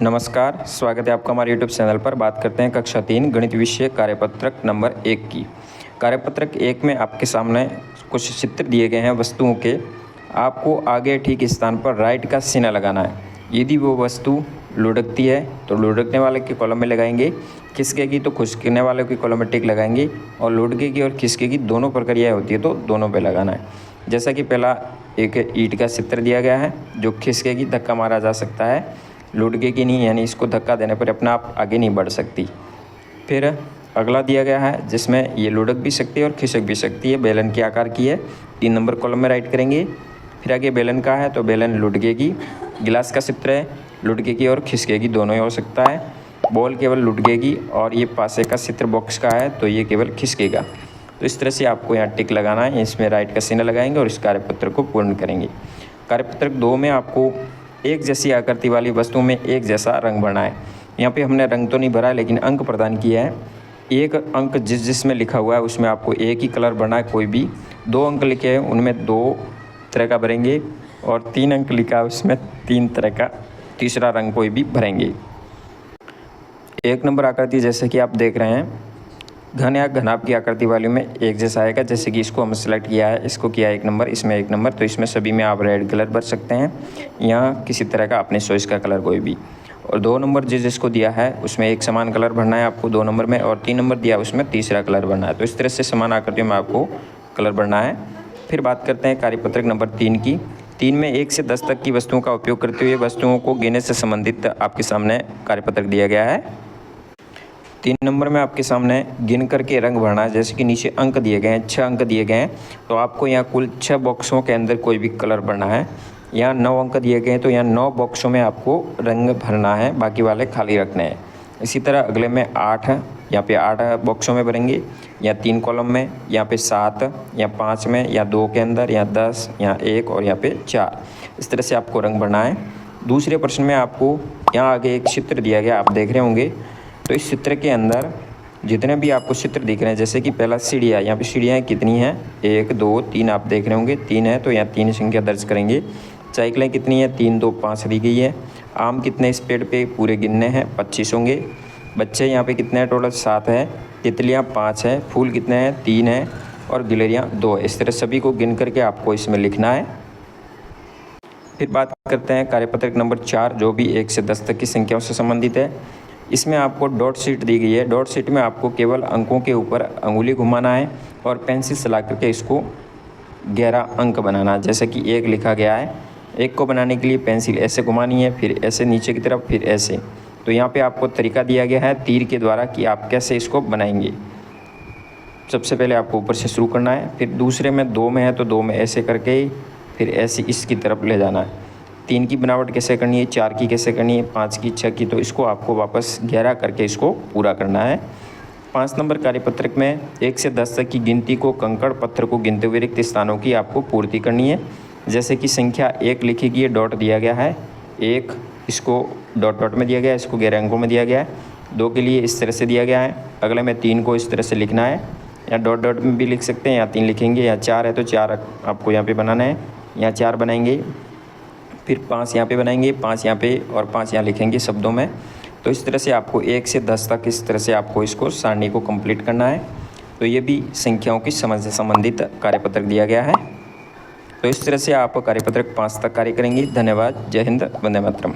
नमस्कार, स्वागत है आपका हमारे यूट्यूब चैनल पर। बात करते हैं कक्षा 3 गणित विषय कार्यपत्रक नंबर 1 की। कार्यपत्रक 1 में आपके सामने कुछ चित्र दिए गए हैं वस्तुओं के। आपको आगे ठीक स्थान पर राइट का चिन्ह लगाना है। यदि वो वस्तु लुढ़कती है तो लुढ़कने वाले के कॉलम में लगाएंगे, खिसकेगी तो खिसकने वाले के कॉलम में टिक लगाएंगे, और लुढ़केगी और खिसकेगी दोनों प्रक्रिया होती है तो दोनों पे लगाना है। जैसा कि पहला एक ईंट का चित्र दिया गया है, जो खिसकेगी धक्का मारा जा सकता है, लुढ़केगी नहीं, यानी इसको धक्का देने पर अपने आप आगे नहीं बढ़ सकती। फिर अगला दिया गया है जिसमें ये लुढ़क भी सकती है और खिसक भी सकती है, बेलन के आकार की है। 3 नंबर कॉलम में राइट करेंगे। फिर आगे बेलन का है तो बेलन लुढ़केगी। गिलास का चित्र है, लुढ़केगी और खिसकेगी दोनों ही हो सकता है। बॉल केवल लुढ़केगी, और ये पासे का चित्र बॉक्स का है तो ये केवल खिसकेगा। तो इस तरह से आपको यहाँ टिक लगाना है, इसमें राइट का चिन्ह लगाएंगे और इस कार्यपत्र को पूर्ण करेंगे। कार्यपत्रक 2 में आपको एक जैसी आकृति वाली वस्तु में एक जैसा रंग भरना है। यहाँ पे हमने रंग तो नहीं भरा, लेकिन अंक प्रदान किया है। एक अंक जिसमें लिखा हुआ है उसमें आपको एक ही कलर भरना है। कोई भी 2 अंक लिखे हैं उनमें 2 तरह का भरेंगे, और 3 अंक लिखा है उसमें 3 तरह का तीसरा रंग कोई भी भरेंगे। 1 नंबर आकृति जैसे कि आप देख रहे हैं, घन या घनाभ की आकृति वाली में एक जैसा आएगा। जैसे कि इसको हम सेलेक्ट किया है, इसको किया 1 नंबर, इसमें 1 नंबर, तो इसमें सभी में आप रेड कलर भर सकते हैं, या किसी तरह का अपने चॉइस का कलर कोई भी। और 2 नंबर जिसको दिया है उसमें एक समान कलर भरना है आपको 2 नंबर में, और 3 नंबर दिया उसमें तीसरा कलर भरना है। तो इस तरह से समान आकृतियों में आपको कलर भरना है। फिर बात करते हैं कार्यपत्रक नंबर 3 की। 3 में 1 से 10 तक की वस्तुओं का उपयोग करते हुए वस्तुओं को गिनने से संबंधित आपके सामने कार्यपत्रक दिया गया है। 3 नंबर में आपके सामने गिन करके रंग भरना है। जैसे कि नीचे अंक दिए गए हैं, 6 अंक दिए गए हैं, तो आपको यहाँ कुल 6 बॉक्सों के अंदर कोई भी कलर भरना है। यहाँ 9 अंक दिए गए हैं तो यहाँ 9 बॉक्सों में आपको रंग भरना है, बाकी वाले खाली रखने हैं। इसी तरह अगले में 8 है, यहाँ पे 8 बॉक्सों में भरेंगे, या 3 कॉलम में, यहाँ पे 7, या 5 में, या 2 के अंदर, या 10, यहाँ 1 और यहाँ पे 4। इस तरह से आपको रंग भरना है। दूसरे प्रश्न में आपको यहाँ आगे एक चित्र दिया गया, आप देख रहे होंगे। तो इस चित्र के अंदर जितने भी आपको चित्र दिख रहे हैं, जैसे कि पहला सीढ़ियाँ, यहाँ पे सीढ़ियाँ कितनी हैं, 1 2 3 आप देख रहे होंगे, 3 है तो यहाँ 3 संख्या दर्ज करेंगे। साइकिलें कितनी है, 3 2 5 दी गई है। आम कितने इस पेड़ पे पूरे गिनने हैं, 25 होंगे। बच्चे यहाँ पे कितने हैं, टोटल 7 है। तितलियाँ 5 है। फूल कितने हैं, 3 है, और गिलहरियाँ 2 है। इस तरह सभी को गिन करके आपको इसमें लिखना है। फिर बात करते हैं कार्यपत्रक नंबर 4, जो भी 1 से 10 तक की संख्याओं से संबंधित है। इसमें आपको डॉट शीट दी गई है। डॉट शीट में आपको केवल अंकों के ऊपर अंगुली घुमाना है और पेंसिल चला करके इसको 11 अंक बनाना है। जैसे कि 1 लिखा गया है, 1 को बनाने के लिए पेंसिल ऐसे घुमानी है, फिर ऐसे नीचे की तरफ, फिर ऐसे। तो यहाँ पे आपको तरीका दिया गया है तीर के द्वारा कि आप कैसे इसको बनाएंगे। सबसे पहले आपको ऊपर से शुरू करना है, फिर दूसरे में 2 में है तो 2 में ऐसे करके फिर ऐसे इसकी तरफ ले जाना है। 3 की बनावट कैसे करनी है, 4 की कैसे करनी है, 5 की, 6 की, तो इसको आपको वापस 11 करके इसको पूरा करना है। 5 नंबर कार्यपत्रक में 1 से 10 तक की गिनती को कंकड़ पत्थर को गिनते हुए रिक्त स्थानों की आपको पूर्ति करनी है। जैसे कि संख्या 1 लिखी गई है, डॉट दिया गया है, 1 इसको डॉट डॉट में दिया गया है, इसको 11 अंकों में दिया गया है। 2 के लिए इस तरह से दिया गया है। अगले में 3 को इस तरह से लिखना है, या डॉट डॉट में भी लिख सकते हैं, या 3 लिखेंगे, या 4 है तो 4 आपको यहाँ पर बनाना है, यहाँ 4 बनाएंगे, फिर 5 यहाँ पे बनाएंगे, 5 यहाँ पे, और 5 यहाँ लिखेंगे शब्दों में। तो इस तरह से आपको 1 से 10 तक इस तरह से आपको इसको सारणी को कंप्लीट करना है। तो ये भी संख्याओं की समझ से संबंधित कार्यपत्रक दिया गया है। तो इस तरह से आप कार्यपत्रक 5 तक कार्य करेंगे। धन्यवाद। जय हिंद, वंदे मातरम।